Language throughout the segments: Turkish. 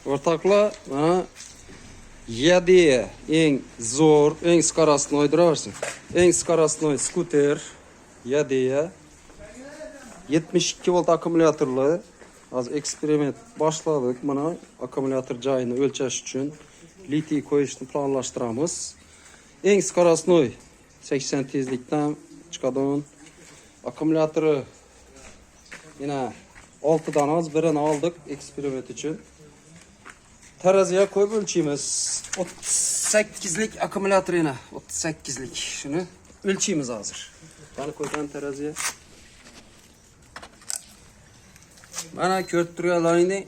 O'rtoqlar, mana Yadea eng zo'r, eng скоростной duraversin. Eng скоростной skuter Yadea 72 volt akkumulyatorli. Hozir eksperiment boshladik. Mana akkumulyator joyini o'lchash uchun litiy qo'yishni planlashtiramiz. Eng скоростной 80 tezlikdan chiqadigan akkumulyatori yana 6 dan az birini oldik eksperiment uchun. Teraziye koyup ölçeyimiz 38'lik akkumulyator yine 38'lik şunu ölçeyimiz hazır. Bana koygan teraziye. Bana körttürüyorlarını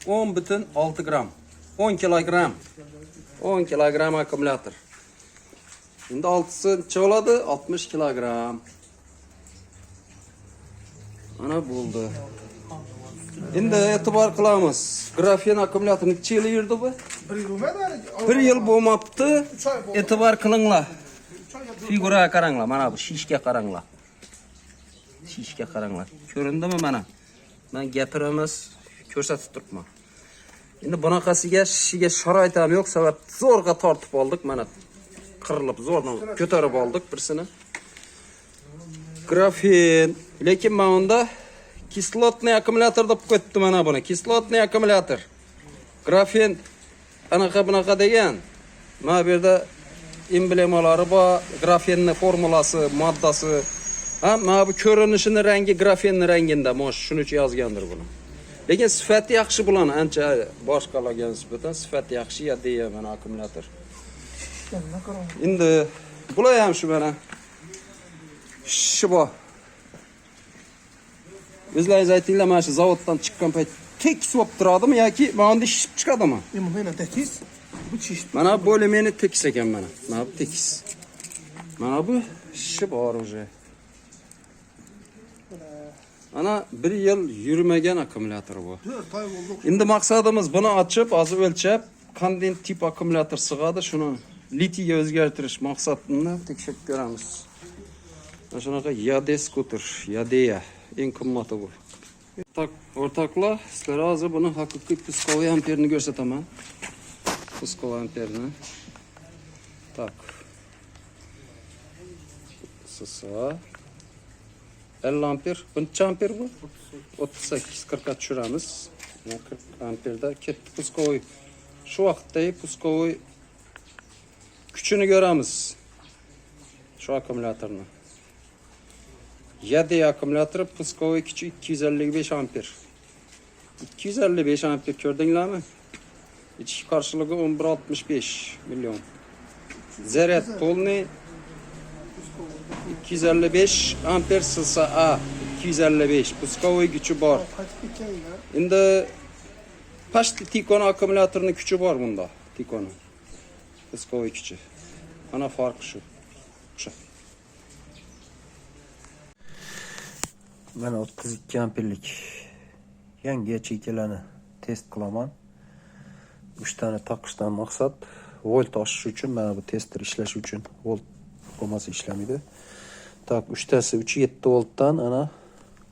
10,6 gram 10 kilogram 10 kilogram akkumulyator. Şimdi altısı çoğuladı 60 kilogram. Ana buldu. Şimdi etibar kılamız. Grafen akkumulyator neçe yıl yürüdü bu? Bir yıl bo'lmapti. Etibar kılınla. Figura karangla. Mana bu şişke karangla. Şişke karangla. Köründü mü mana? Ben gapiramiz, ko'rsatib turibman. Endi bunaqasiga shishiga sharoit ham yo'q, sabab zo'rg'a tortib oldik. Mana qirilib zo'rdan ko'tarib oldik birsini. Grafen, lekin men unda kislotный akkumulyator deb qo'yibdi mana buni. Kislotный akkumulyator. Grafen anaqa degan. Mana bu yerda emblemalari bor, grafenning formulasi, moddasi. Ha, mana bu ko'rinishini rangi grafenning rangida. Mana shuning uchun yozgandir buni. Lekin sifati yaxshi bularni ancha boshqalarga nisbatan sifati yaxshi ya deya mana akkumulyator. Endi bular ham shu mana. Shu bor. O'zlaringiz aytinglar, mana shu zavoddan chiqqan payt tekis bo'lib turadimi yoki mana bunda shishib chiqadimi? Mana tekis, bu shishib. Mana bo'limini tekis ekan mana. Mana bu tekis. Mana bu shishib bor уже. Ana 1 yil yurmagan akkumulyator bu. 4 oy bo'ldi. Endi maqsadimiz buni ochib, hozir o'lchab, qanday tip akkumulyator sig'adi, shuni litiyga o'zgartirish maqsadini tekshirib ko'ramiz. Mana shunaqa Yadea skuter, Yadea eng qimmati bu. O'rtoqlar, sizlar hozir buni haqiqiy puskovoy amperni ko'rsataman. Puskovoy amperni. Tak. Sasa 50 amper, buncha amper bu? 38-40 ga tushiramiz. 40 amperda ketdi puskovoy. Shu vaqtda puskovoy kuchini ko'ramiz. Shu akkumulyatorni. Yadea akkumulyatori puskovoy kuchi 255 amper. 255 amper ko'rdinglarmi? Ichki qarshiligi 11.65 million. Zaryad polniy 255 amper SSA 255 puskovoy kuchi bor. Endi pashti Tikon akkumulyatorining kuchi bor bunda. Tikon. Puskovoy kuchi. Ana farqi shu. Mana 32 amperlik yangi chekkalarni test qilaman. 3 tane taqishdan maqsad volt oshish uchun, mana bu tester ishlash uchun. Volt bo'lmasa ishlamaydi. Tak, 3tasi 3.7 voltdan ana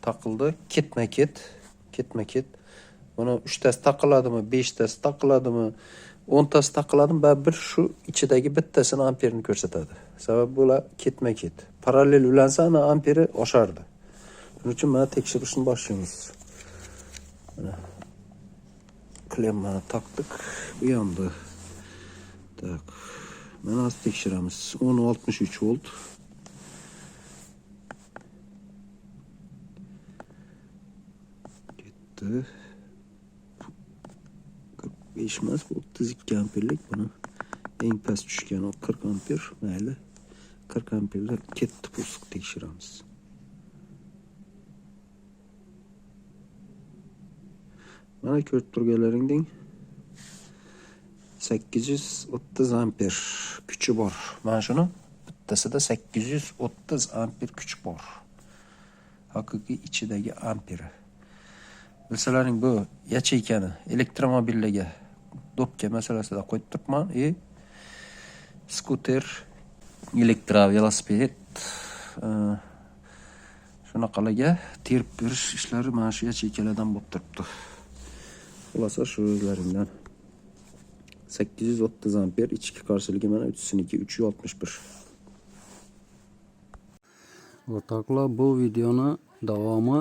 taqildi. Ketma-ket. Mana 3tasi taqiladimi, 5tasi taqiladimi, 10tasi taqiladimi, baribir shu ichidagi bittasini amperini ko'rsatadi. Sabab bular ketma-ket. Parallel ulansa ana amperi oshardi. Shuning uchun mana tekshirishni boshlaymiz. Mana klemmani taqdik. Bu yondi. Tak. Mana hozir tekshiramiz. 10.63 volt. Ketdi. 45 emas, bu 32 amperlik. Buni eng past tushgan o 40 amper. Mayli. 40 amperda ketdi pulsni tekshiramiz. Mana ko'rib turganlaringdek 830 amper kuchi bor. Mana shuni bittasida 830 amper kuch bor. Haqiqiy ichidagi amperi. Bilsalaring bu yacheykani elektromobillarga dopka masalasida qo'yib turibman. Skuter, elektrovelosiped shunaqalarga terib berish ishlari mana shu yacheykalardan bo'lib turibdi. Xulasa shu o'zlaringdan. 830 amper ichki qarshiligi mana 3'siniki 361. O'rtoqlar, bu videoni davomi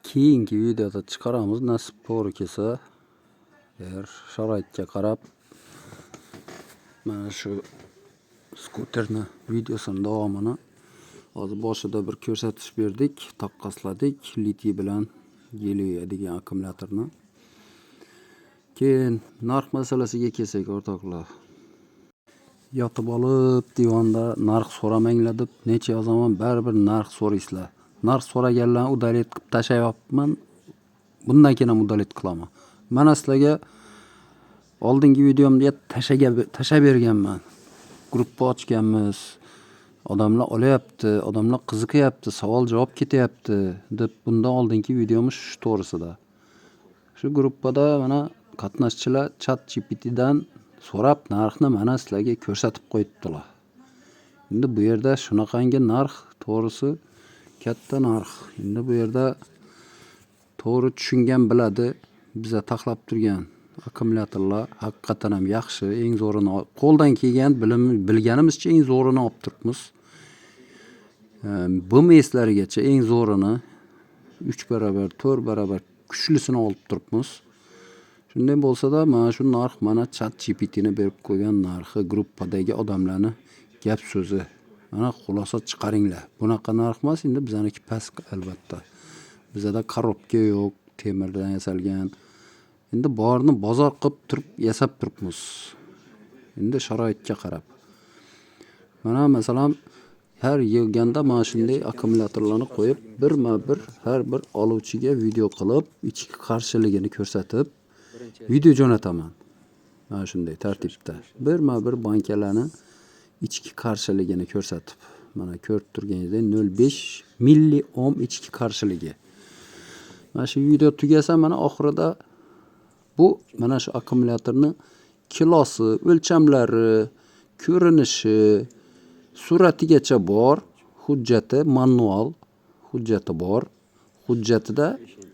keyingi videoda chiqaramiz, nasib to'g'ri kelsa. Eğer sharoitga qarab mana shu skuterni videosini davomini hozir boshida bir ko'rsatish berdik, taqqosladik litiy bilan geliy degan akkumulyatorni. Keyin narx masalasiga kelsak, o'rtoqlar. Yotib olib divanda narx so'ramanglar deb necha yozaman, baribir narx so'raysizlar. Narx so'raganlarni udalet qilib tashlayapman. Bundan keyin ham udalet qilaman. Mana sizlarga oldingi videomda tashlab berganman. Gruppa ochganmiz. Odamlar olyapti, odamlar qiziqyapti, savol-javob ketyapti deb bundan oldingi videomiz shu to'g'risida. Shu gruppada mana qatnashchilar ChatGPTdan so'rab narxni mana sizlarga ko'rsatib qo'yibdilar. Endi bu yerda shunaqangi narx, to'g'risi katta narx. Endi bu yerda to'g'ri tushungan biladi, biza taxlab turgan akkumulyatorlar haqiqatan ham yaxshi, eng zo'rini qo'ldan kelgan bilganimizcha eng zo'rini olib turibmiz. Bu meslarigacha eng zo'rini 3 barobar, 4 barobar kuchlisini olib turibmiz. Shunday bo'lsa-da, mana shu narx mana ChatGPTni berib qo'ygan narxi, gruppadagi odamlarni gap so'zi. Mana xulosa chiqaringlar. Bunaqa narx emas, endi bizaniki past albatta. Bizada korobka yo'q, temirdan yasalgan. Endi borni bozor qilib turib yasab turibmiz. Endi sharoitga qarab. Mana masalan har yig'ganda mana shunday akkumulyatorlarni qo'yib, birma-bir har bir oluvchiga video qilib, ichki qarshiligini ko'rsatib, video jo'nataman. Mana shunday tartibda. Birma-bir bankalarni ichki qarshiligini ko'rsatib, mana ko'rib turganingizdek 0.5 milli ohm ichki qarshiligi. Mana shu video tugasa mana oxirida bu mana shu akkumulyatorning kilosi, o'lchamlari, ko'rinishi, suratigacha bor, hujjati, manual hujjati bor. Hujjatida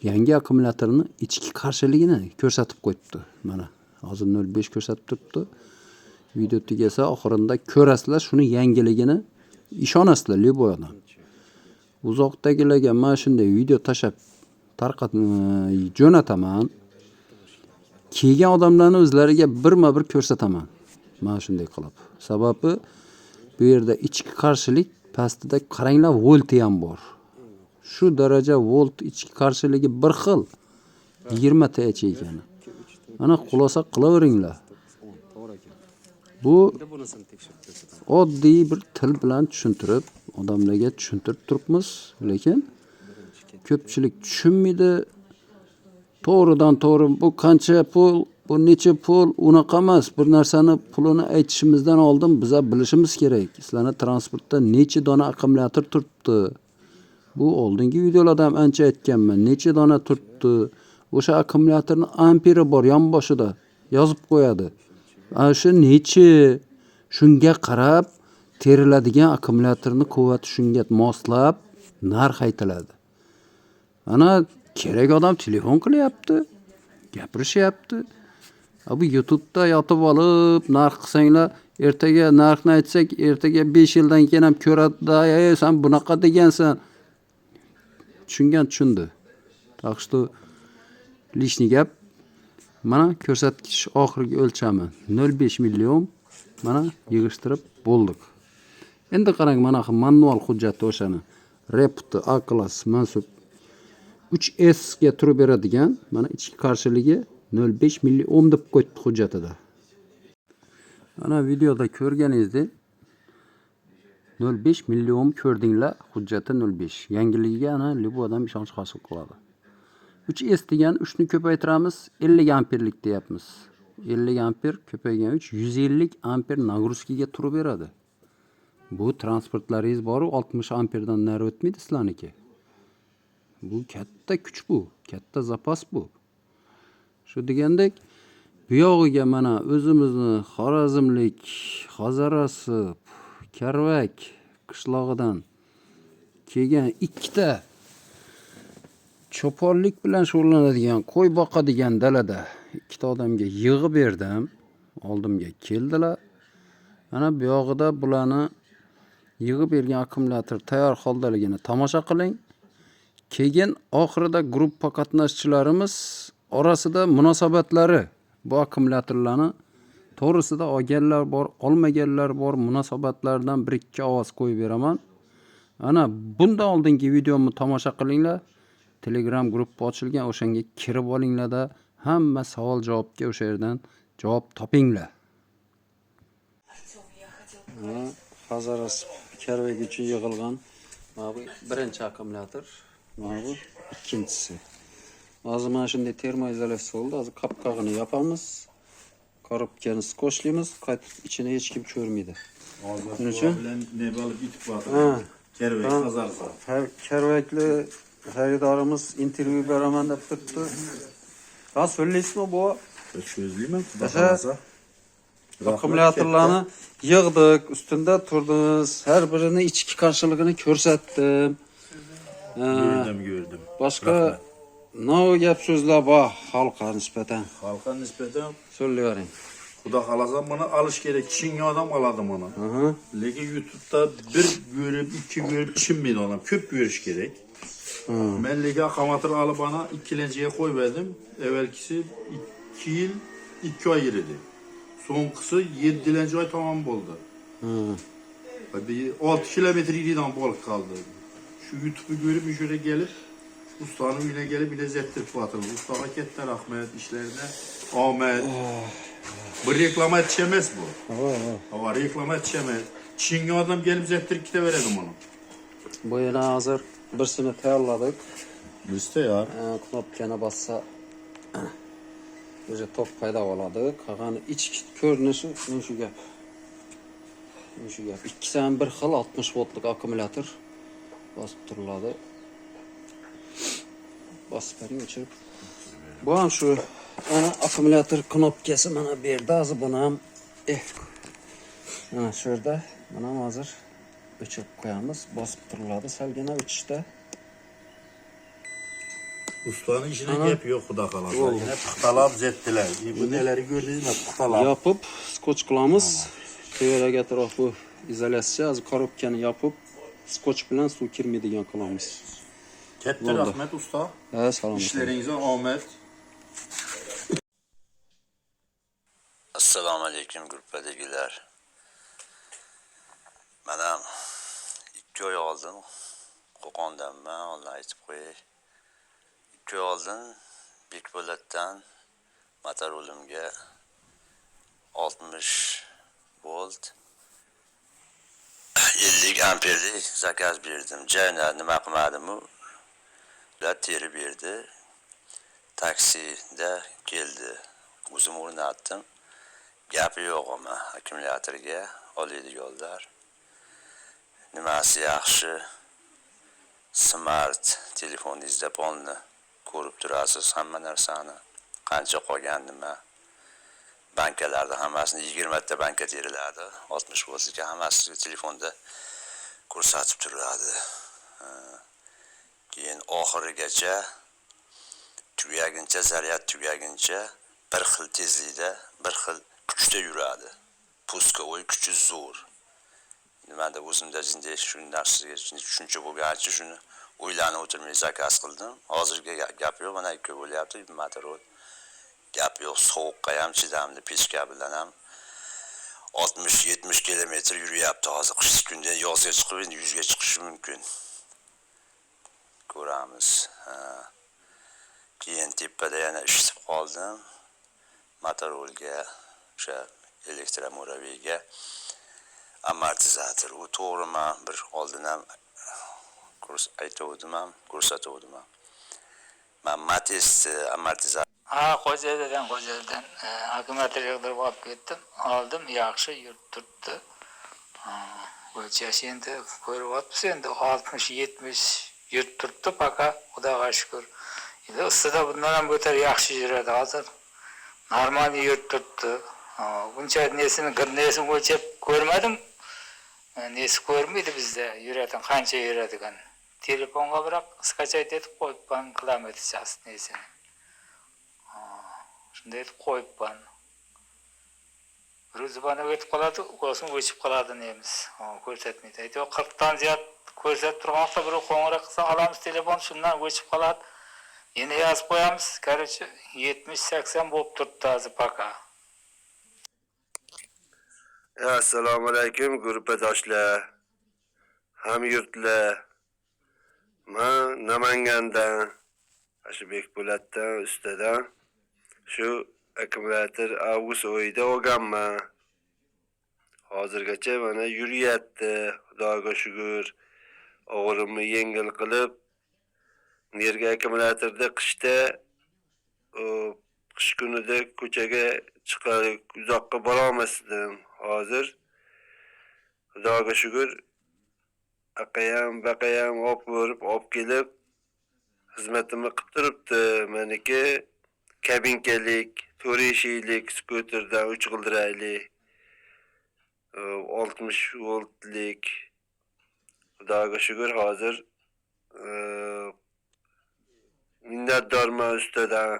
yangi akkumulyatorning ichki qarshiligini ko'rsatib qo'yibdi. Mana hozir 0.5 ko'rsatib turibdi. Video tugasa oxirida ko'rasizlar shuni yangiligini, ishonasizlar liboydan. Uzoqdagilarga mana shunday video tashab jo'nataman. Kelgan odamlarni o'zlariga birma-bir ko'rsataman. Mana shunday qilib. Sababi bu yerda ichki qarshilik pastida qaranglar, volti ham bor. Shu daraja volt ichki qarshiligi bir xil 20 TH ekan. Mana xulosa qilaveringlar. Bu oddiy bir til bilan tushuntirib, odamlarga tushuntirib turibmiz, lekin ko'pchilik tushunmaydi. To'g'ridan to'g'ri bu qancha pul, bu necha pul, unaqa emas. Bir narsani pulini aytishimizdan oldin biza bilishimiz kerak. Sizlarni transportda necha dona akkumulyator turibdi? Bu oldingi videolarda ham ancha aytganman. Necha dona turibdi? O'sha akkumulyatorning amperi bor yonboshida yozib qo'yadi. Ana shu necha, shunga qarab teriladigan akkumulyatorning quvvati shunga moslab narx aytiladi. Ana kerak odam telefon qilyapti, gapirishyapti. Bu YouTube'da yotib olib narx qilsanglar, ertaga narxni aytsak, ertaga 5 yildan keyin ham ko'radi-da, sen bunaqa degansan. Tushungan tushundi. Так что lishni gap. Mana ko'rsatkich oxirgi o'lchami 0.5 milli ohm. Mana yig'ishtirib bo'ldik. Endi qarang, mana manual hujjati o'shani. Repute A-klass mansub 3S ga turib beradigan, mana ichki qarshiligi 0.5 milli ohm deb qo'yibdi hujjatida. Mana videoda ko'rganingizdek 0.5 milli ohm ko'rdinglar, hujjati 0.5. Yangiligiga ana libo odam ishonch hosil qiladi. 3S degan 3 ni ko'paytiramiz, 50 amperlik deyapmiz. 50 amper ko'paygan 3 150 amper nagruskaga turib beradi. Bu transportlaringiz bor-ku 60 amperdan nari o'tmaydi sizlarniki. Bu katta kuch bu, katta zapas bu. Shu degandek, bu yog'iga mana o'zimizni Xorazmlik Xozarasib, Karvak qishlog'idan kelgan ikkita cho'ponlik bilan shug'ullanadigan, qo'y boqadigan dalada ikkita odamga yig'ib berdim. Oldimga keldilar. Mana bu yog'ida bularni yig'ib bergan akkumulyator tayyor holdaligini tomosha qiling. Keyin oxirida gruppa qatnashchilarimiz orasida munosabatlari bu akkumulyatorlarni to'g'risida olganlar bor, olmaganlar bor, munosabatlardan 1-2 ovoz qo'yib beraman. Ana bundan oldingi videomni tomosha qilinglar. Telegram gruppa ochilgan, o'shanga kirib olinglar-da, hamma savol-javobga o'sha yerdan javob topinglar. Hozir karvak uchun yig'ilgan mana bu birinchi akkumulyator, mana bu ikkinchisi. Hozir mana shunday termoizolyatsiya bo'ldi. Hozir qapqog'ini yopamiz. Korobkani skochlaymiz, qaytib ichini hech kim ko'rmaydi. Shuning uchun ne balık itib batır. Kervek kazarsa. Karvakli xaridorimiz intervyu beraman deb turibdi. Ha, so'zlaysizmi bu? Sözleyeyim Xudo xolasa. Akkumulyatorlarni yig'dik, ustunda turdimiz. Har birini ichki qarshiligini ko'rsatdim. Gördüm. Boshqa nov gap so'zlar bor xalqqa nisbatan. Halka nispeten So'zlayvering. Xudo xolasa buni alış gerek. Çin adam aladı bunu. Lekin YouTube'da bir görüp, iki görüp çinmeydi adam. Köp görüş gerek. Ben legi akamatır alıp bana ikilenciye koy verdim. Evvelkisi 2 yıl 2 ay girdi. Sonkusu 7. ay tamam oldu. 6 kilometre iliden balık kaldı. Şu YouTube'u görüp şöyle gelip ustanın yine gelip bir de zettirip batırdı. Ustağa ketler rahmet işlerine. Ahmet. Bu reklama yetişemez bu. Ama reklama yetişemez. Çinli adam gelip zettirip kite verelim onu. Bu yana hozir birsini tayyorladik. Liste ya. Knopkani bassa o'sha tok paydo bo'ladi. Qolgani ichki ko'rinishi mana shu gap. Mana shu gap. Ikkisi ham bir xil 60 voltlik akkumulyator bosib turiladi. Bosib bering, o'chirib. Bu ham shu ana akkumulyator knopkasi mana bu yerda. Hozir buni ham mana shu yerda mana hozir o'chirib qo'yamiz. Bosib turiladi. Salgina o'chishda. Ustanın işine gap yok Xudo xolasa. Yine pıxtalab zettiler. Bu neleri gördünüz mü? Pıxtalab. Yopib, skoch qilamiz. Tevarak atrofi izolyatsiya, hozir korobkani yopib, skoch bilan suv kirmaydigan qilamiz. Katta rahmet usta. Ha, salom. İşleringize Ahmet. Assalomu alaykum gruppadagilar. Mana 2 oy oldin Qo'qondanman, Alloh aytib qo'yay. 2 oy oldin Bekpo'latdan Motorulimga 60 volt 50 amperlik zakaz berdim. Jana nima qilmadim-u? Ular terib berdi. Taksida keldi. O'zim o'rnatdim. Gapi yo'q ama akkumulyatorga oladi yo'llar. Nimasi yaxshi? Smart telefoningizda polni ko'rib turasiz hamma narsani. Qancha qolgan nima? Bankalarda hammasini 20 ta banka teriladi. 60 voltga hammasi telefonda ko'rsatib turadi. Keyin oxirigacha tugaguncha, zaryad tugaguncha bir xil tezlikda, bir xil kuchda yuradi. Puskovoy kuchi zo'r. Nimada o'zimda jinday shu narsaga tushuncha bo'lganicha shuni o'ylanib o'tirmay zakaz qildim. Hozirga gap yo'q, mana 2 bo'lyapti, motor. Gap yo'q, sovuqqa ham chidamli, pechka bilan ham 60-70 kilometr yurayapti hozir. Qish kunda yozga chiqib, endi 100 ga chiqishi mumkin. Ko'ramiz. Keyin tepada yana ishib qoldim. Motorolga, o'sha elektromoraviyga amortizator. U to'g'rimi bir oldin ham aytuvdim, ko'rsatuvdim. Men Matiz amortizator. Xo'jaydan akkumulyator yig'dirib olib ketdim. Oldim, yaxshi yurib turibdi. O'lchash endi ko'ryapsiz, endi 60-70 yurib turibdi, faqat Xudoga shukr. Endi ustida bundan ham o'tar yaxshi yuradi hozir. Normal yurib turibdi. Buncha nesini o'lchab ko'rmadim. Nesi ko'rmaydi bizda yuradigan, qancha yuradigan. telefonga biroq skачать etib qo'yibman kilometrchasi nesini. Shunday etib qo'yibman. Bir zubana o'tib qoladi, o'sini o'chib qoladi nemiz. Ko'rsatmaydi. Aytib 40 dan ziyod ko'rsatib turganda bir qo'ng'iroq qilsa olamiz telefon, shundan o'chib qoladi. Yine yazıp koyamız. Karıcı 70-80 bo'lib turibdi hozir paka. Assalomu alaykum guruhdoshlar. Hamyurtlar. Men Namangandan, Ashbek Po'latdan ustadan shu akkumulyator avgust oyida olganman. Hozirgacha mana yuryapti. Xudoga shukr. Og'rimni yengil qilib nerga akkumulyatorda qishda qish kunida ko'chaga chiqib uzoqqa bora olmasdim. Hozir Xudoga shukr aqayam baqayam olib kelib xizmatimni qilib turibdi. Meniki kabinkalik 4 eshiklik skuterdan 3 g'ildirayli 60 voltlik. Xudoga shukr hozir minnatdorman ustadan.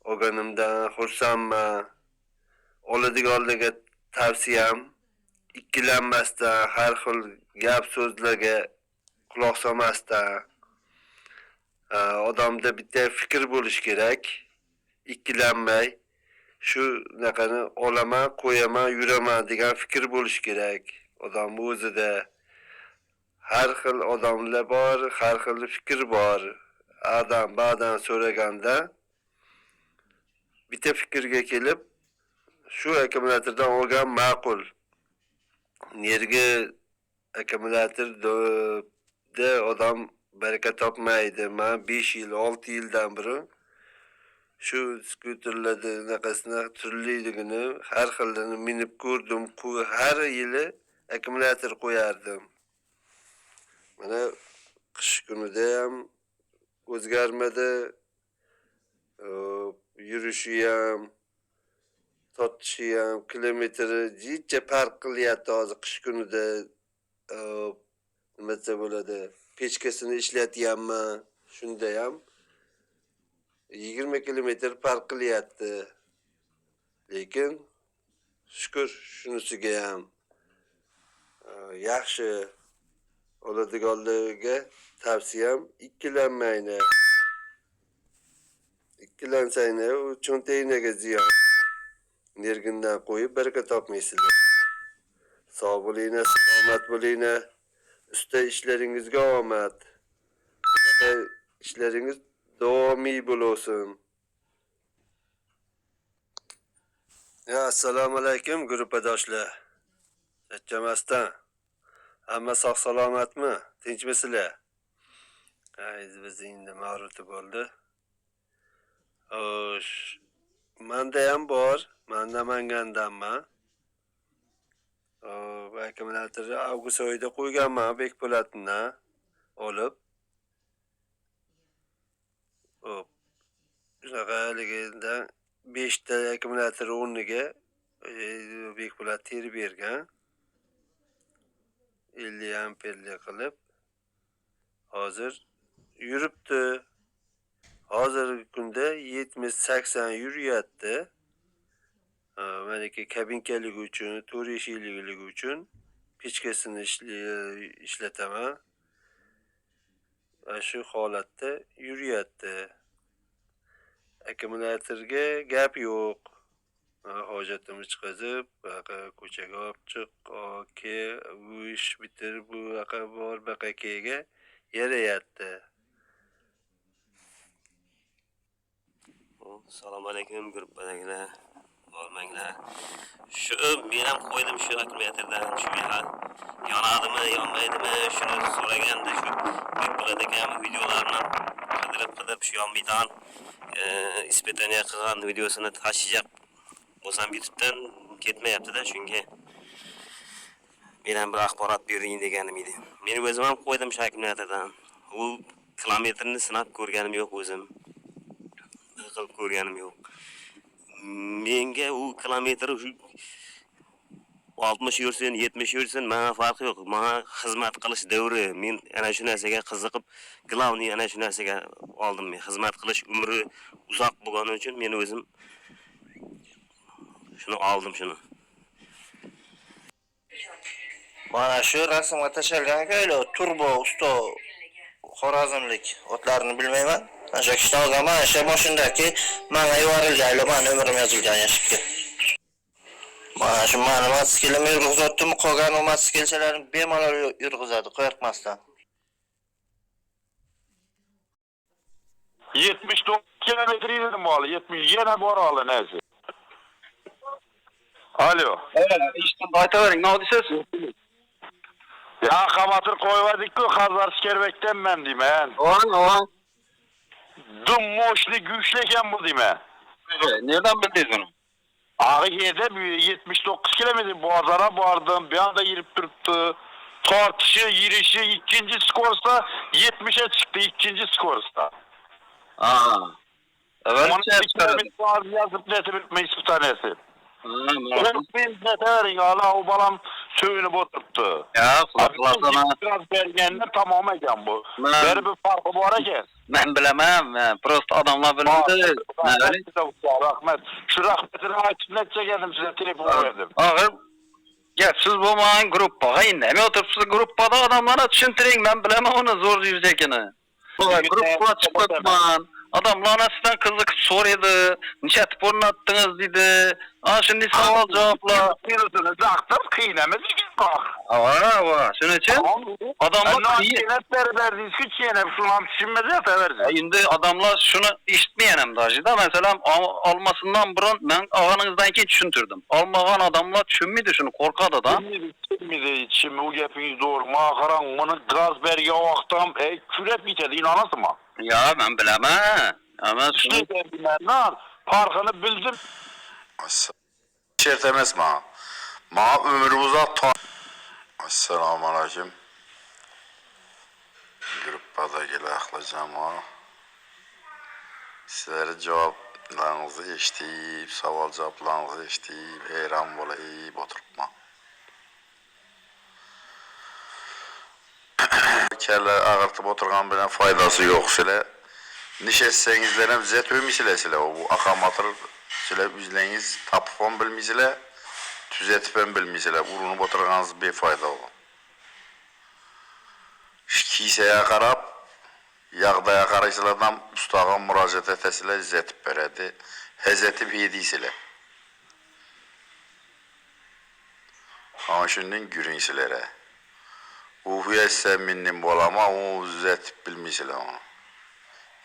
Olganimdan xursandman. Oladiganlarga tavsiyam ikkilanmasdan, har xil gap so'zlarga quloq solmasdan. Odamda bitta fikr bo'lish kerak. Ikkilanmay, shu naqani olaman, qo'yaman, yuraman degan fikr bo'lish kerak. Odam o'zida har xil odamlar bor, har xil fikr bor. Adam ba'dan so'raganda bitta fikrga kelib, shu akkumulyatordan olgan ma'qul. Nerga akkumulyatorda odam baraka topmaydi. Men 5 yil, 6 yildan beri shu skuterlarda naqasini turliligini, har xilini minib ko'rdim. Har yili akkumulyator qo'yardim. Mana qish kunida ham o'zgarmadi. Yurishi ham, tortishi ham, kilometri jicha farq qilyapti hozir qish kunida. Nima desa bo'ladi? Pechkasini ishlatyapman. Shunda ham 20 kilometr farq qilyapti. Lekin shukr shunisiga ham yaxshi. Oladiganlarga tavsiyam ikkilanmaylar. Ikkilansanglar, u cho'ntagingizga ziyon. Nergindan qo'yib baraka topmaysizlar. Sog' bo'linglar, salomat bo'linglar. Usta ishlaringizga omad. Ishlaringiz davomiy bo'lsin. Assalomu alaykum guruhdoshlar. Chachamasdan. Hamma sog' salomatmi? Tinchmisizlar? Biz endi ma'ruti bo'ldi. Xo'sh, menda ham bor. Men Namangandanman. Akkumulyatorni avgust oyida qo'yganman Bekpo'latdan olib. Hop. Shunaqa haligidan 5 ta akkumulyator o'rniga Bekpo'lat terib bergan. 50 amperli qilib hozir yuribdi. Hozirgi kunda 70-80 yuryapti. Meniki kabinkalik uchun, 4 eshiklik uchun pechkasini ishlataman. Shu holatda yuryapti. Akkumulyatorga gap yo'q. Hojatimni chiqazib, ko'chaga olib chiq, bu ish bitir, bu bor, baqaga yarayapti. Assalomu alaykum guruhdagilar. Bo'lmanglar. Shu men ham qo'ydim shu akkumulyatordan shu yonadimi, yonmaydimi shuni so'raganda shu Bekpo'latdan videolarini qidirib shu yonmaydan ispitaniya qilgan videosini tashiyap bo'lsam YouTube'dan ketmayapti-da, shunga men ham bir axborot bering deganim edi. Men o'zim ham qo'ydim shu akkumulyatordan. U kilometrni sinab ko'rganim yo'q o'zim. Qilib ko'rganim yo'q. Menga u kilometr 60 yursin, 70 yursin, bana farkı yok. Bana hizmet kılış devri. Men ana shu narsaga qiziqib, glavniy ana shu narsaga oldim men. Xizmat qilish umri uzoq bo'lgani uchun men o'zim shuni oldim shuni. Mana shu rasmga tashalgan ekan, turbo usto xorazmlik otlarni bilmayman. O'sha kishini olganman, o'sha boshindagi menga yuborilgan, men umrim yozilgan yashibga. Mana shu mani motosiklimni yurg'izatdim, qolgan motosikilchilarni bemalol yurg'izadi, qo'rqmasdan. 79 kilometr yürüdüm oğlu. 70 yine bor oğlu neyse. Alo. İşte aytavering, ne oldu Ya kamatır koymadık ki Kazar Skerbek'ten ben diyeyim ben. Oğlan. Dummoşlu güçlüken bu diyeyim ben. Nereden bildiniz onu? Ağrı'da 79 kilometre Boğazar'a vardım. Bir anda girip durdu. Tartışı, yürüyüşü ikinci skorsa 70'e çıktı ikinci skorsa. Aa. Evet. Onun bir kilometre var yazıp neti bitmeyiz bir tanesi. Ben neterin Allah o balam söyleyip oturttu. Ya kulaklasana. Biraz bergenler tamamen bu. Ben- Böyle bir farkı bu ara gel. Ben bilemem. Prosto adamlar bilmedi. Rahmet. Şu rahmetini açıp net çekelim size telefon verdim. Ağır. Gel siz bu mağın gruppa. Ne oturupsiz gruppada adamlara düşüntüreyim. Ben bilemem onu zor yüzecekini. Gruppa çıktıkman. Adamlar sizden kızık soruyordu. Niçe tiponu attınız dedi. Şimdi saval cevapla. Bilirsiniz aktır kıynamız iki bak. Ava. Şunun için adamlar Çiğnet berberdiyiz ki çiğnet şundan düşünmez ya seversin. Şimdi adamlar şunu işitmeyenim dacı da mesela almasından burun ben ağanızdan iki düşüntürdüm. Almagan adamlar düşünmedi şunu korkadı da. Şimdi şimdi o gepiniz doğru. Mağaran bunu gaz berge vaktam küret bitedi inanasın mı? Ya ben bilemem. Ama şunu İşte ben farkını bildim. Şertemez ma. Ma ömrü uzak ta. Esselamu aleyküm. Gruppada gelaklayacağım ha. Sizlere cevaplarınızı eşitip, savol cevaplarınızı eşitip, heyran bolayıp oturupma. Kelle ağırtıp oturgan bilen faydası yok sile. Niş etsengizlerim zet ömisile sile. O bu akamatır sile üzleniz tapıpan bilmisile. Tüzetipen bilmisile. Urunup oturganız bir fayda o. Kiseye karab, yağdaya karaysiladan ustağa müracaat etesile zetip beredi. Hezetip yedisile. Ama şimdi gürünsilere. Uhuya etse minnim bolama, onu zetip bilmisile onu.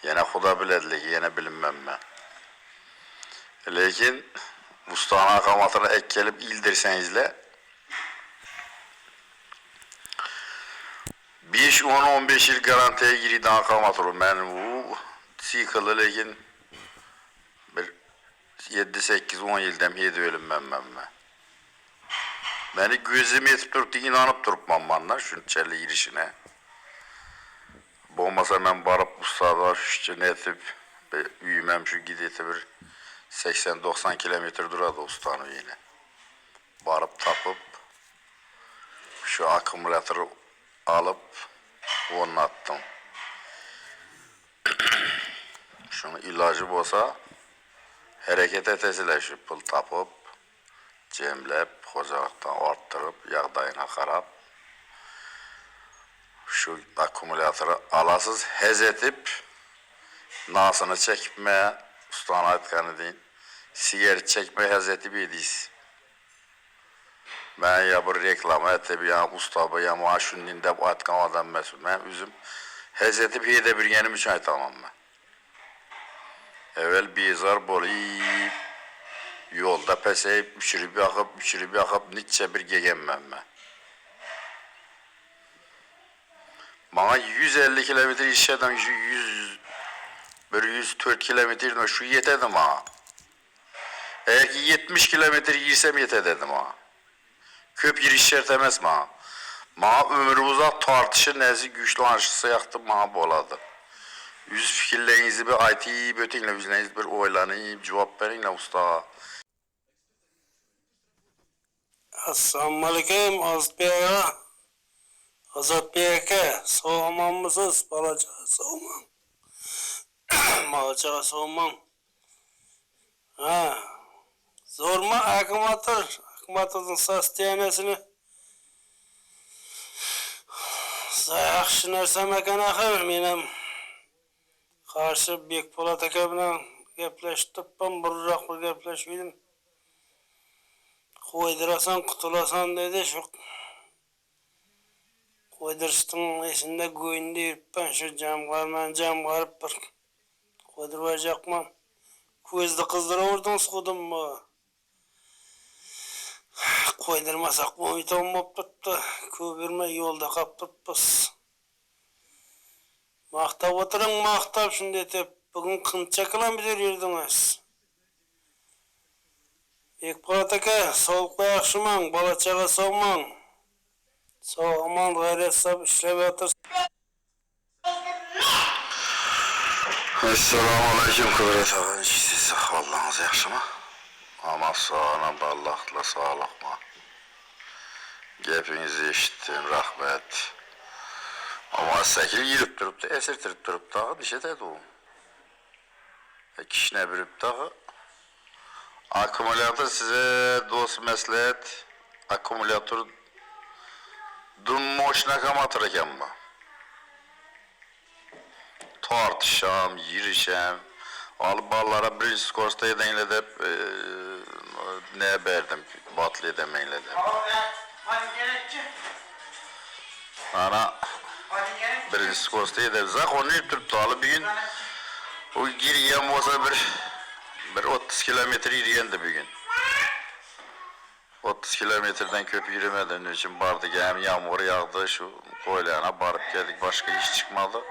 Yine Xuda biledilik, yine bilinmem ben. Lekin ustana akamatına ek gelip ildirsənizlə 5-10-15 yıl garantiye giriden akamatır. Ben bu sikılı lekin bir 7-8-10 yıldan hedi ölüm ben. Beni gözüm yetip durdu, inanıp durup manmanla şunun çelli girişine. Olmasa ben barıp ustalar şişçini etip büyümem şu gideti bir 80-90 kilometre duradı ustanın yine. Barıp tapıp şu akümülatörü alıp onu attım. Şunu ilacı olsa hareket etesiyle şu pul tapıp cemlep hocalıktan arttırıp yağdayına karab şu akümülatörü alasız hez etip nasını çekmeye ustana aytkanı deyin sigaret çekmeye hez etip yediyiz. Ben ya bir reklama etip ya ustabı ya maaşının de aytkan adam mesul. Ben üzüm hez etip yede bir yenim için aytamam ben. Evvel bizar bolayıp yolda peseyip üçürüp yakıp nitçe bir gegenmem ben. Bana 150 kilometre işeden 104 kilometre şu yetedim ha. Eğer ki 70 kilometre girsem yetedim ha. Köp giriş şertemez ha. Bana ömrü uzak tartışı nezi güçlü anışısı yaktım bana boladı. Yüz fikirlerinizi bir aytip ötekinle yüzlerinizi bir oylanayım cevap verinle usta. Assalomu alaykum, Ozodbek aka. Sog'manmisiz, bolachaqa sog'man. Bolachaqa sog'man. Ha. Zo'rma akkumulyatorning sosteniyasini yaxshi narsa ekan axir. Men ham qarshi Bekpo'lat aka bilan gaplashib turibman, burroq bir gaplashib edim. Qo'ydirasan, qutulasan dedi. Shu qo'ydirishning esinde go'yinda yuribman. Shu jamg'arib bir qo'ydirib olacakman. Ko'zni qizdiravurding, sudimmi? Qo'ydirmasak bo'lmaydi, bo'pti. Ko'pirmay yo'lda qolib turibmiz. Maqtab o'tiring, maqtab shunday deb. Bugun qancha kilometr yurdingiz? Bekpo'lat aka, sog'liq yaxshiman, bola-chaqa sog'man. Sog'man, g'ayrat solib ishlab yotirsiz. Assalomu alaykum Qudrat aka. Siz ahvolingiz yaxshimi? Aman sog'man, Allohga sog'liqmi? Gapingizni eshitdim, rahmat. Ama sakil yürüp durup da, esirtirip durup da, bir şey dedi o. Kişine birip da, akkumulyator size dost mesleğet, akkumulyator dün moşuna kamatır eken mi? Tartışam, yirişem, alıp ballara birinci skorsta edenle ne verdim, batlı edemeyle de. Ana, birinci skorsta ederiz. Onu yürütüp dağılı bir gün, o giriyem olsa bir 30 kilometre yürüyendi bir gün. 30 kilometreden köp yürümeden için bardık, hem yağmur yağdı, şu koylayana barıp geldik, başka iş çıkmadı.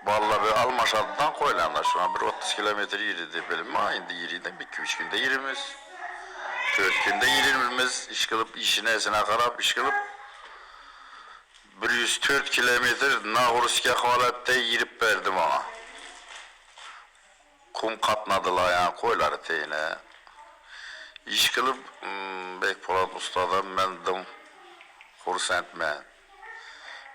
Vallahi bir Almaşadı'dan koylanlar şu an bir 30 kilometre yürüdü benim. Aynı yürüdüm, 2-3 günde yürümüz. 4 günde yürümüz, iş kılıp, işine esine karab, iş kılıp. 104 kilometre Nağruske halatda yürüp verdim ona. Kum katmadılar yani koyları teyine. İş kılıp, Bekpo'lat ustadan bendim, Hursentmen.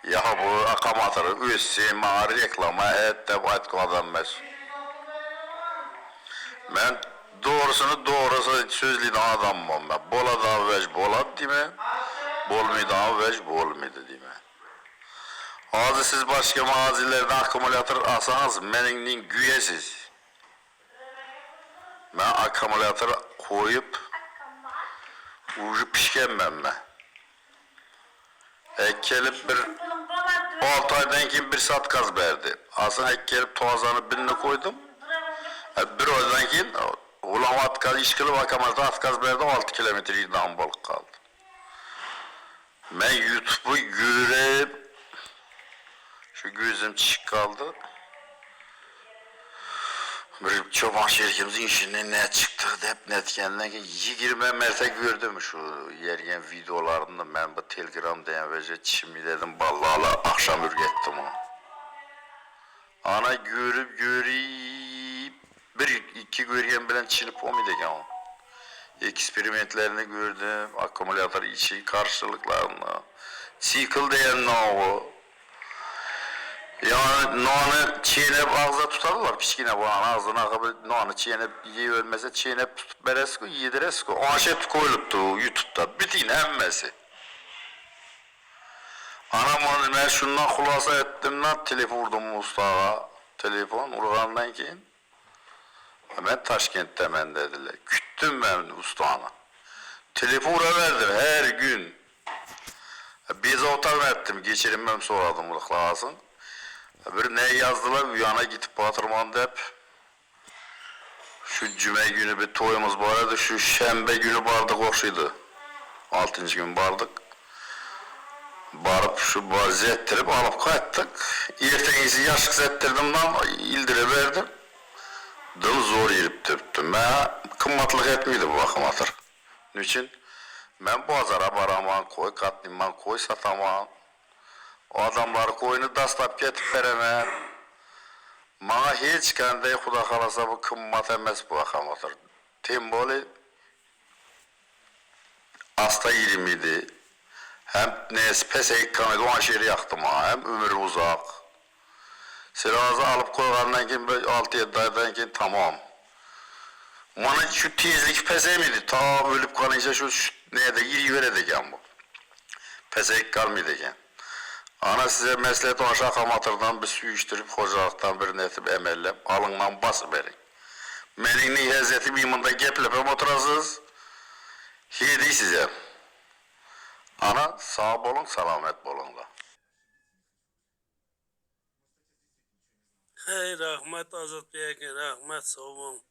Ya bu akamatırı üssü, bana reklama et de bu etki adam mes. Ben doğrusu sözlüğün adamım ben. Bola da vec bolat dime, bolmayı da vec bolmaydı dime. Ağzı siz başka mağazilerden akkumulyator alsanız, benim güyesiz. Ben akkumulyator koyup, ucu pişkenmem ben. Gelip bir 6 aydan kim bir saat gaz verdi. Aslında gelip toğazanı birine koydum. Bir aydan kim ulan at gaz iş kılıp akamazda at gaz verdi 6 kilometre balık kaldı. Ben YouTube'u görüp şu gözüm çık kaldı. Bir çoban şirkemizin işinden ne çıktı hep netkenler ki 20 merte gördüm şu yergen videolarında ben bu Telegram'da yani çimi dedim vallahi akşam ürgettim onu. Ana görüp bir iki görgen bilen çinip o muydu ya? Eksperimentlerini gördüm, akkumulyator içi karşılıklarını, sikl diyen ne o? Yani noğanı çiğnep ağzına tutarlar, pişkine bu an ağzına akıp noğanı çiğnep yiyi ölmese çiğnep tutup beresku, yediresku. O aşet koyuluptu YouTube'da, bütün emmesi. Anam onu ben şundan kulasa ettim lan, telefon vurdum ustağa, telefon urgandan keyin. Ben Taşkent'te ben dediler, küttüm ben ustağına. Telefon verdim her gün. Biz otarım ettim, geçirimim soradım ılıklasın. Bir ne yazdılar, bir yana gidip batırmandı hep. Şu cüme günü bir toyumuz vardı, şu şembe günü bardık okşuydu. 6. gün bardık. Barıp şu bazı ettirip alıp kaçtık. Ertengisi yaşık zettirdim lan, ildire verdim. Dım zor yürüp tüptüm. Ben kımmatlık etmiydi bu akımatır. Niçin? Ben pazara baraman, koy katliman, koy sataman. O adamlar koyunu daslap getip veremem. Bana hiç kendi Xuda kalasa bu kımmat emez bu akamatır. Temboli hasta yerim idi. Hem neyse pes ekkanı o aşırı yaktım ha. Hem ömrü uzak. Silahı alıp koygandan keyin 6-7 aydan keyin tamam. Bana şu tezlik pes emidi. Ta ölüp kalınca şu neyde yiri veredeken bu. Pes ek kalmaydı eken. Ana size mesleti aşağı kamatırdan bir su içtirip hocalıktan birini etip emellep alından bası verin. Menin nihazetim imında geplepem oturasız. Hedi size. Ana sağ olun, selamet olun da. Hey rahmet Azat Bey'e rahmet sağ olun.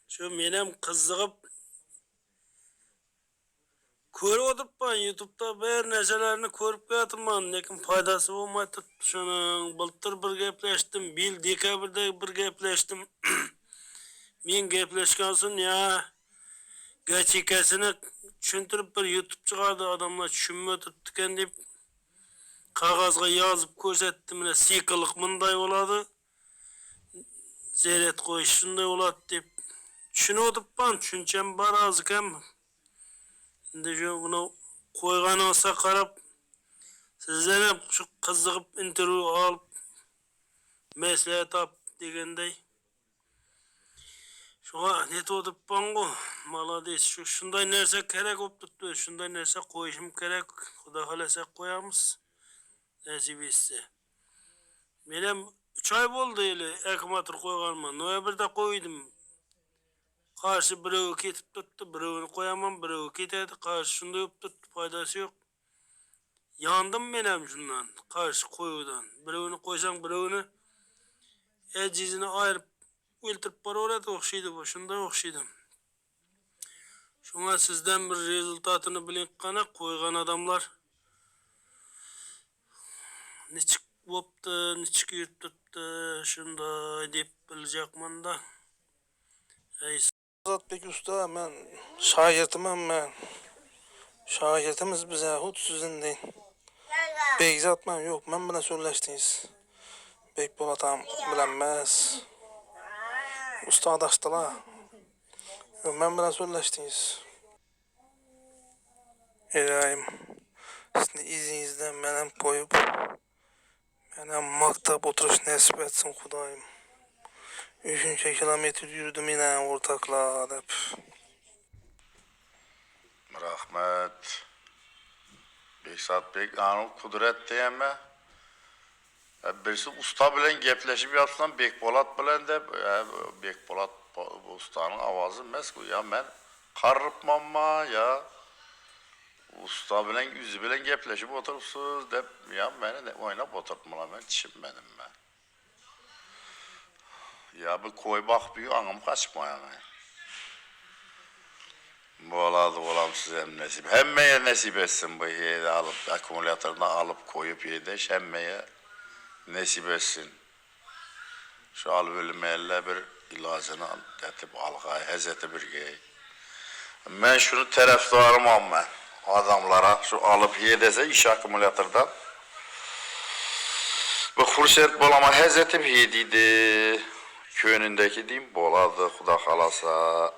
Şu benim kızıqıp körüp oturupman YouTube'da bir neselerini körüp yatırman. Lekin faydası olmay tuttu şunun. Bultur bir gepleştim. Bil dekabrda bir gepleştim. Men gepleşkensin ya. Gerçekesini düşüntürüp bir YouTube çıkardı. Adamlar düşünmüyor tuttuken deyip kağızga yazıp ko'rsatdim. Mine sikılık mınday oladı. Zeret koyuş şunday oladı deyip düşünüp oturupman. Düşüncem bar azıken. Şimdi şu bunu koygan olsa karab sizlere şu kızıqıp interview alıp mesleğe tap degendey. Şuna net oturuppan go. Malades şu şunday nerse kerek op tuttu. Şunday nerse koyuşum kerek. Xuda halasa koyamız. Nasip etse. Benim 3 ay oldu eli ekmatır koyganma. Noyabrda koydum. Karşı birevi ketip tuttu. Birevini koyamam. Birevi ketedi. Karşı şunday op tuttu. Faydası yok. Yandım benim şundan. Karşı koyudan. Birevini koysan birevini ecizini ayırıp öldürüp bara orada okşaydı bu. Şunday okşaydı. Şuna sizden bir rezultatını bilin kana koygan adamlar niçik boptu, niçik yürüttü, şunday deyip bilecekman da. Azatbek usta ben şagirtimem ben. Şagirtimiz bize hut sizin deyin. Bekzat ben yok ben bile söyleştiniz. Bek Polat bilenmez. Usta adaştılar. Yok ben bile söyleştiniz. İlahim. Sizin izninizden benim koyup benim maktap oturuş nasip etsin Kudayım. 3. kilometre yürüdüm yine ortakla hep. Rahmet. Beksat Bek anı kudret diyeme. Birisi usta bilen gepleşip yapsam Bek Polat bilen de Bek Polat ustanın avazı emas ya ben karıpmam ya. Usta bilen yüzü bilen gepleşip oturupsuz dep ya beni de oynap oturtmalar ben çişinmedim ben. Ya bir koy bak büyü anım kaçma yani. Bu oladı olam size nasip. Hemmeye nasip etsin bu yedi alıp akümülatörden alıp koyup yedi hemmeye nasip etsin. Şu al bölümelle bir ilacını etip algaya hezeti bir gey. Ben şunu taraftarım ama adamlara şu alıp yedese iş akümülatörden bu fırsat bulama hezetip yediydi. Köyünündeki diyeyim boladı Xuda kalasa.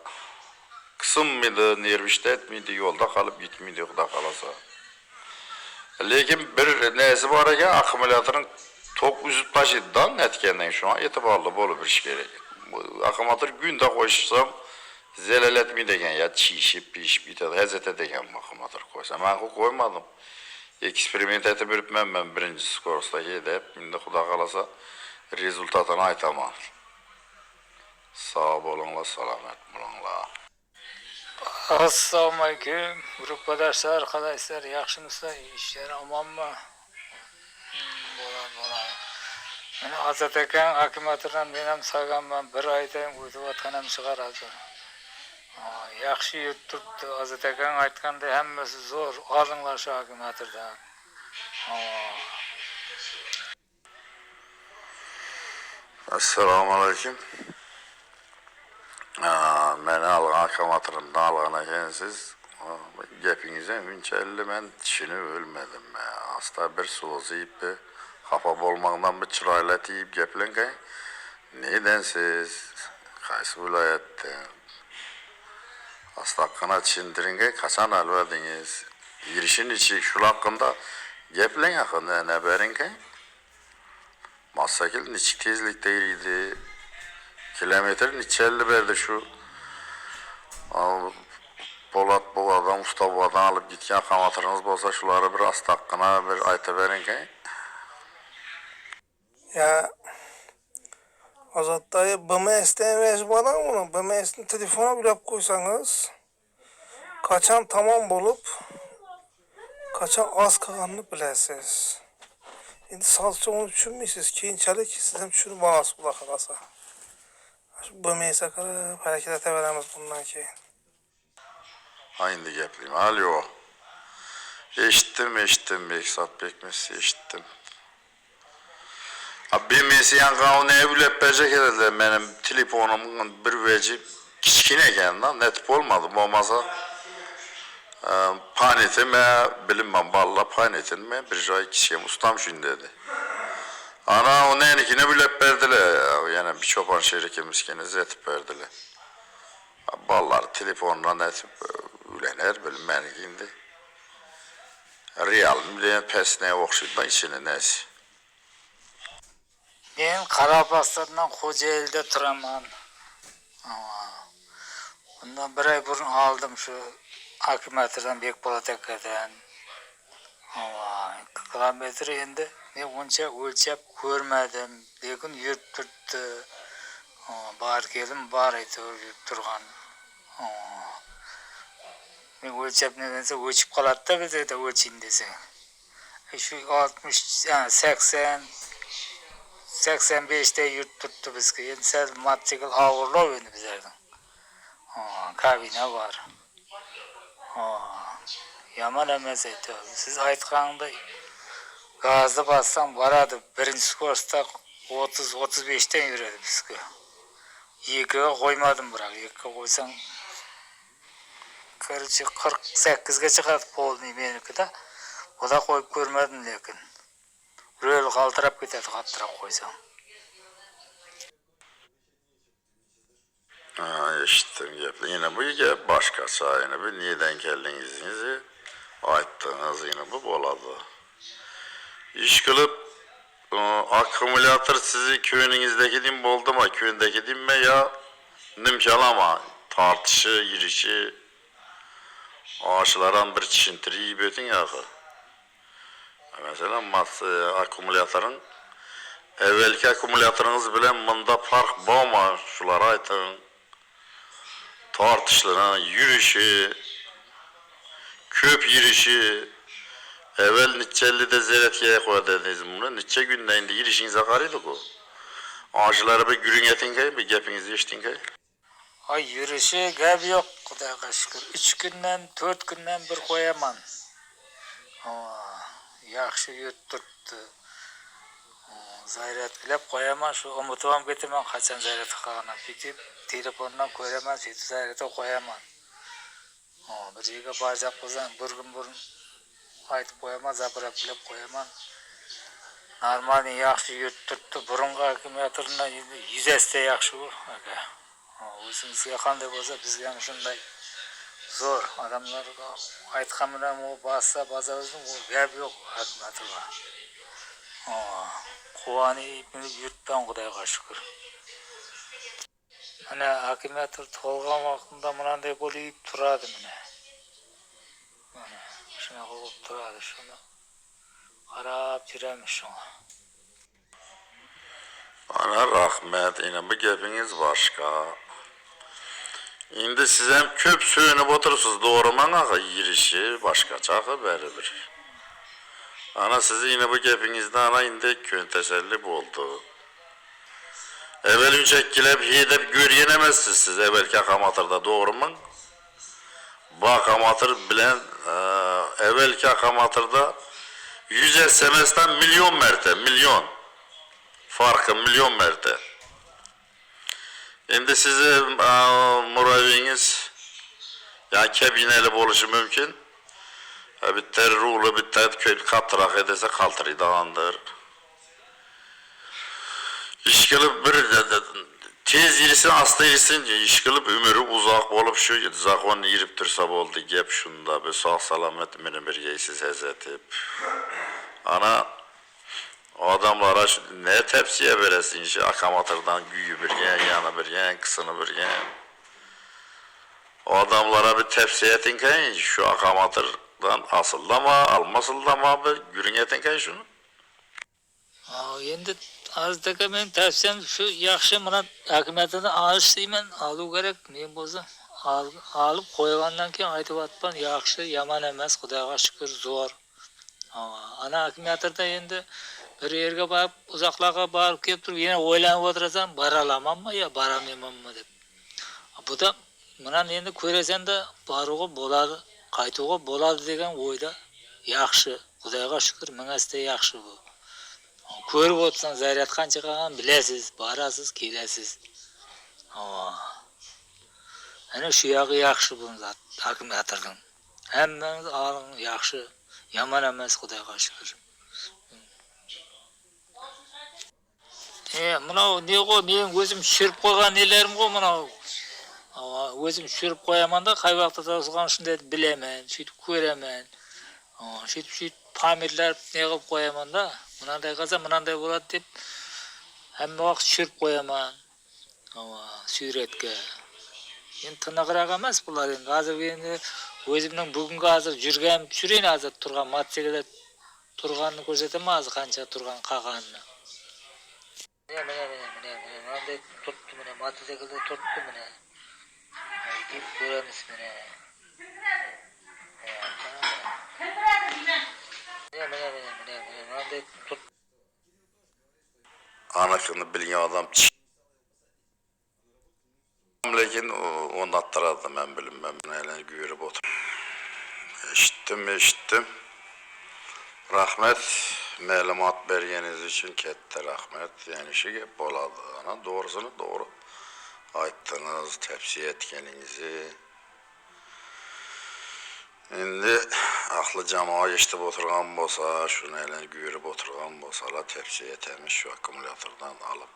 Kısım mıydı, nerviştet miydi, yolda kalıp gitmiydi Xuda kalasa. Lekin bir nesi var eken akümülatörün tok üzüp taşıdıdan etkenden şu an etibarlı bolu bir iş gerek. Akümülatör günde koşsam zelal etmiydi eken ya çiğişip pişip bitedi, hezet edeken akümülatör koysam. Ben koymadım. Eksperiment etip ürüpmem ben birinci skorusta yedi. Şimdi Xuda kalasa rezultatını aytamam. Sağ olunla, selamet olunla. Assalamu aleyküm. Grupadaşlar, arkadaşlar, yaxşımızda işler aman mı? Bolar. Meni Azat eken akımatırdan benim sağganman bir aydan uydup atkanam çıkar hazır. Yaxşı yurtturuptu. Azat eken aytkanda hemmesi zor. Alınlar şu akımatırdan. Assalamu aleyküm. Məni alğan akamatırımdan alğan ekensiz gepinizden ünçəlli ben dişini ölmedim. Hasta bir soğuzu yiyip bir hafab olmağından bir çıraylat yiyip geplenken neden siz kaysı vilayetten Astakına çindiringe kaçan alvadınız. Girişin içi şu hakkında geplen yakında ne beringe? Masakil niçik tezlikteydi. Kilometre niçelli verdi şu. Polat Boğa'dan, Usta Boğa'dan alıp gitken kamatırınız bolsa şuları bir astakına bir ayta beringe. Ya Azat dayı BMS'den mecburan bunu. BMS'in telefona bile koysanız kaçan tamam bulup kaçan az kalanını bilesiz. Şimdi salça onu düşünmüyorsunuz. Keyinçalik sizin düşünün bana kulak arasa. Şu BMS'e kadar hareket edebiliriz bundan keyin. Haydi gepliyim. Alo. Eşittim. Beksat Bekmesi eşittim. Bir mesiyan kavun evlep becek herhalde benim telefonumun bir veci kiçkineyken lan netip olmadı. Olmasa panetime bilinmem valla panetime bir ay kişiye ustam şun dedi. Ana o nenikine bilep verdiler. Yani bir çoban şerikimiz etip verdiler. Ballar telefonla netip ülener bilinmenlikindi. Real mi pesneye okşuydu içine neyse. Men Qarabastardan Xo'jaylida turaman. Bundan bir ay burun aldım şu Akimetr'den Bekpolat akadan. Kilometre endi men uncha o'lchab ko'rmadim, lekin yurib turibdi. Bar kelim bar aytib yurib turgan. Men o'lchab nedense o'chib qoladi-da bizda o'lchin desa. Şu 60, 80 85'te yurt tuttu bizga. Endi sal motosikl ağırlov endi bizlardan. Kabina var. Yaman emas aytadi. Siz aytganday gazda bassam boradi. Birinchi skorsda 30-35 dan yuradi bizga. Yekiga qo'ymadim biroq. Yekiga qo'ysam короче 48 ga chiqadi polniy menikida. Oda qo'yib ko'rmadim lekin. Röl qaltirab ketadi qattiroq qo'ysam. Eşittim gepli. Yine bu gep başkaça. Yine bu neden geldiğinizi ayttığınız yine bu boladı. İş kılıp akümülatör sizi köyünüzdeki din boldu mu? Köyündeki din mi ya nimkalama tartışı, girişi ağaçların bir çişintiri iyi bötün ya. Mesela akümülatörün evvelki akümülatörünüz bilen bunda fark bağma şulara aytın. Tartışlarına yürüyüşü, köp yürüyüşü, evvel niçelli de zeretkiye koyadınız bunu. Niçe günde indi yürüyüşünüze karıydık o. Ağaçları bir gürün etin kay, bir gepinizi içtin kay. Ay yürüyüşü gap yok Xudoga şükür. 3 günden 4 günden bir koyaman. Yaxshi yurt turibdi. Zayrat qilib qo'yaman, shu unutib ham ketaman qachon zayrat qilganini. Bitib telefondan ko'raman, shu zayratga qo'yaman. Bir yerga bajaq qilsam, bir kun burun aytib qo'yaman, zapirat qilib qo'yaman. Normalniy yaxshi yurt turibdi. Burungi akkumulyatordan yuzasida yaxshi u. O'zingizga qanday bo'lsa, bizga ham shunday zo'r. Odamlarga aytgan bilan u bassa bazarizm u gap yo'q akkumulyatorga. Quvonib yurtdan Xudoga shukr. Ana akkumulyator to'lgan vaqtida bunday bo'lib turadi mana. Mana shunaqa bo'lib turadi, shuni qarab yuramiz shunga. Ana rahmet, yine bu gepiniz başka. Şimdi siz hem köp söyünüp oturursunuz doğru mu? Girişi başkaça beridir. Ana sizi yine bu gepinizde ana indi köyün teselli oldu. Evvel çekilip hidep görüyenemezsiniz siz evvelki akamatırda doğru mu? Bu akamatır bilen evvelki akamatırda 100 SMS'den milyon merte, milyon. Farkı milyon merte. Şimdi sizi muraviniz yani kabineli oluşu mümkün. Bir terörü bir köy katırak edese kaltırı dağındır. İşkili bir Tez yerisin, asta yerisin, iş kılıp ömürü uzak olup şu zakonu yirip dursa oldu. Gep şunda bir sağ salamet meni birgeysiz hezetip. Ana o adamlara ne tepsiye veresin işi akamatırdan güyü bir gen, yanı bir gen, kısını bir gen. O adamlara bir tepsiye etinken şu akamatırdan asıllama, almasıllama bir gürün etinken şunu. Endi azdaka men tavsiyam shu yaxshi mana hokimiyatdan olish deyman, olу kerak. Men bo'lsa olib qo'ygandan keyin aytyapman, yaxshi, yomon emas, Xudoga shukr, zo'r. Ana hokimiyatda endi bir yerga borib, uzoqlarga borib kelib turib, yana o'ylanib o'tirasan, bora olamanmi yo boramaymanmi deb. Bu da mana endi ko'rasanda boruga bo'ladi, qaytuga bo'ladi degan o'yda yaxshi. Xudoga shukr, mengasta yaxshi bu. Ko'rib o'tsan, zaryad qancha qilgan bilasiz, borasiz, kelasiz. Ana shu yog'i yaxshi bu zot, hokimiyatdan. Hammamiz oling yaxshi, yomon emas, Xudoga shukr. Mana ne-go men o'zim tushirib qo'ygan nelarim-go mana. O'zim tushirib qo'yaman-da, qay vaqtda tozgan shunday bilaman, shuyib ko'raman. Shuyib pamirlar ne qilib qo'yaman-da. Bunday qilsa bunday bo'ladi deb hamma vaqt tushirib qo'yaman. Suratga. Endi tiniqroq emas bular endi. Hozir endi o'zimning bugungi hozir yurgan tushirayin hozir turgan mototsiklda turganini ko'rsataman, hozir qancha turgan qolganini. Mana turibdi mana mototsiklda turibdi mana. Deb ko'ramiz mana. Anakını bilgen adam lekin onu attırardı ben bilinmem. Neyle görüp otur. Eşittim. Rahmet, məlumat bergeniz için ketdi rahmet. Yani şey hep oladı. Ana doğrusunu doğru ayttınız, tepsiye etkeninizi. Endi ahlı camağa eşitip oturgan bolsa, şunu elə görüp oturgan bolsa, tepsiye etemiz şu akkumulyatordan alıp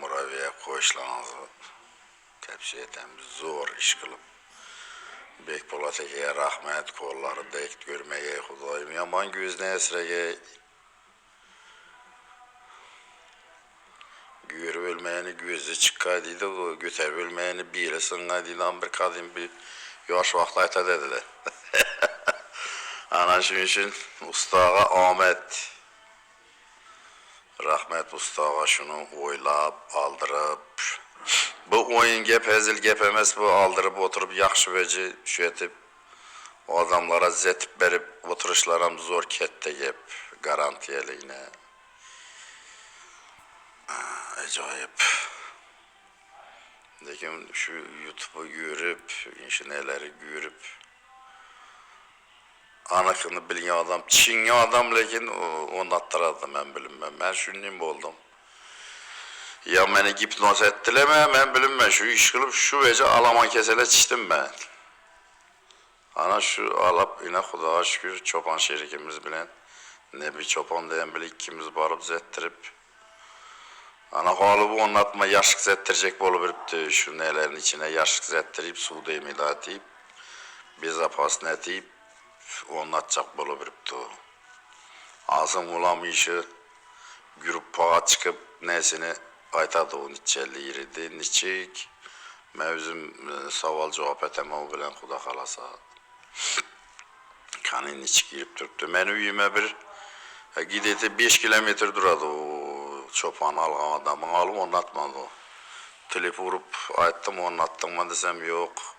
muraviye koyuşlarınızı tepsiye etemiz. Zor iş kılıp. Bek Polat'a rahmet, kolları dekt görmeye Xudayım. Yaman gözüne esrege görüp ölmeyeni gözü çıkkaydı, götürüp ölmeyeni biri sıngaydıydı, bir kadın bir yaş vakti ayta dediler. Ana şunun için ustağa Ahmet, rahmet ustağa şunu oylap, aldırıp, bu oyun gep, hezil gep emez, bu aldırıp oturup yaxşı veci şu etip, o adamlara zetip verip oturuşlarım zor kette gep, garantiyeliğine. Acayip. Lekin şu YouTube'u görüp, neleri görüp, anakını bilgen adam, Çinli adam lekin onu attırardı ben bilinmem. Ben şunlayım oldum. Ya beni hipnoz ettileme, ben bilinmem. Şu iş kılıp şu vece alaman kesele çiştim ben. Ana şu alap yine Xudoga şükür çoban şerikimiz bilen, ne bir çoban diyen bile ikimiz barıp zettirip, ana halı bu anlatma yaşık zettirecek bolu biripti. Şu nelerin içine yaşık zettirip, su demili atayıp, bir zapasını eteyip, anlatacak bolu biripti. Ağzım ulam işi, gürüp pağa çıkıp, nesini aytadı o niçelli yeridi, niçik. Mevzum saval cevap etemem bilen Xuda kalasa. Kanın niçik girip duruptu. Ben üyüme bir, gideti 5 kilometre duradı o. Çopan algan adamın alıp anlatmadı o. Telefon vurup ayttım anlattın mı desem yok.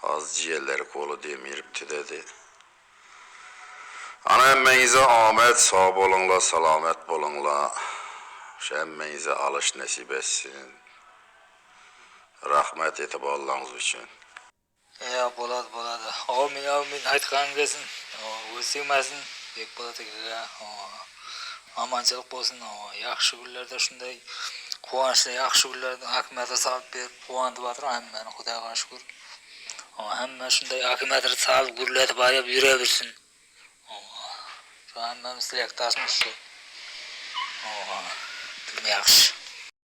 Az ciğerleri kolu demiripti dedi. Ana emmenize Ahmet sağ bolunla, salamet bolunla. Şu emmenize alış nasip etsin. Rahmet etip Allah'ınız için. Ya bo'ladi. Amin aytgan gelsin. O'singmasin deb bo'ladi. Amanchilik bo'lsin. Yaxshi kunlarda shunday quvonchli yaxshi kunlarda hokimiyatga solib berib quvonib o'tir hammani Xudoga shukr. Hamma shunday hokimiyatga solib gurlatib borib yuraversin. Şu hammamiz tilakdoshmiz shu. Yaxshi.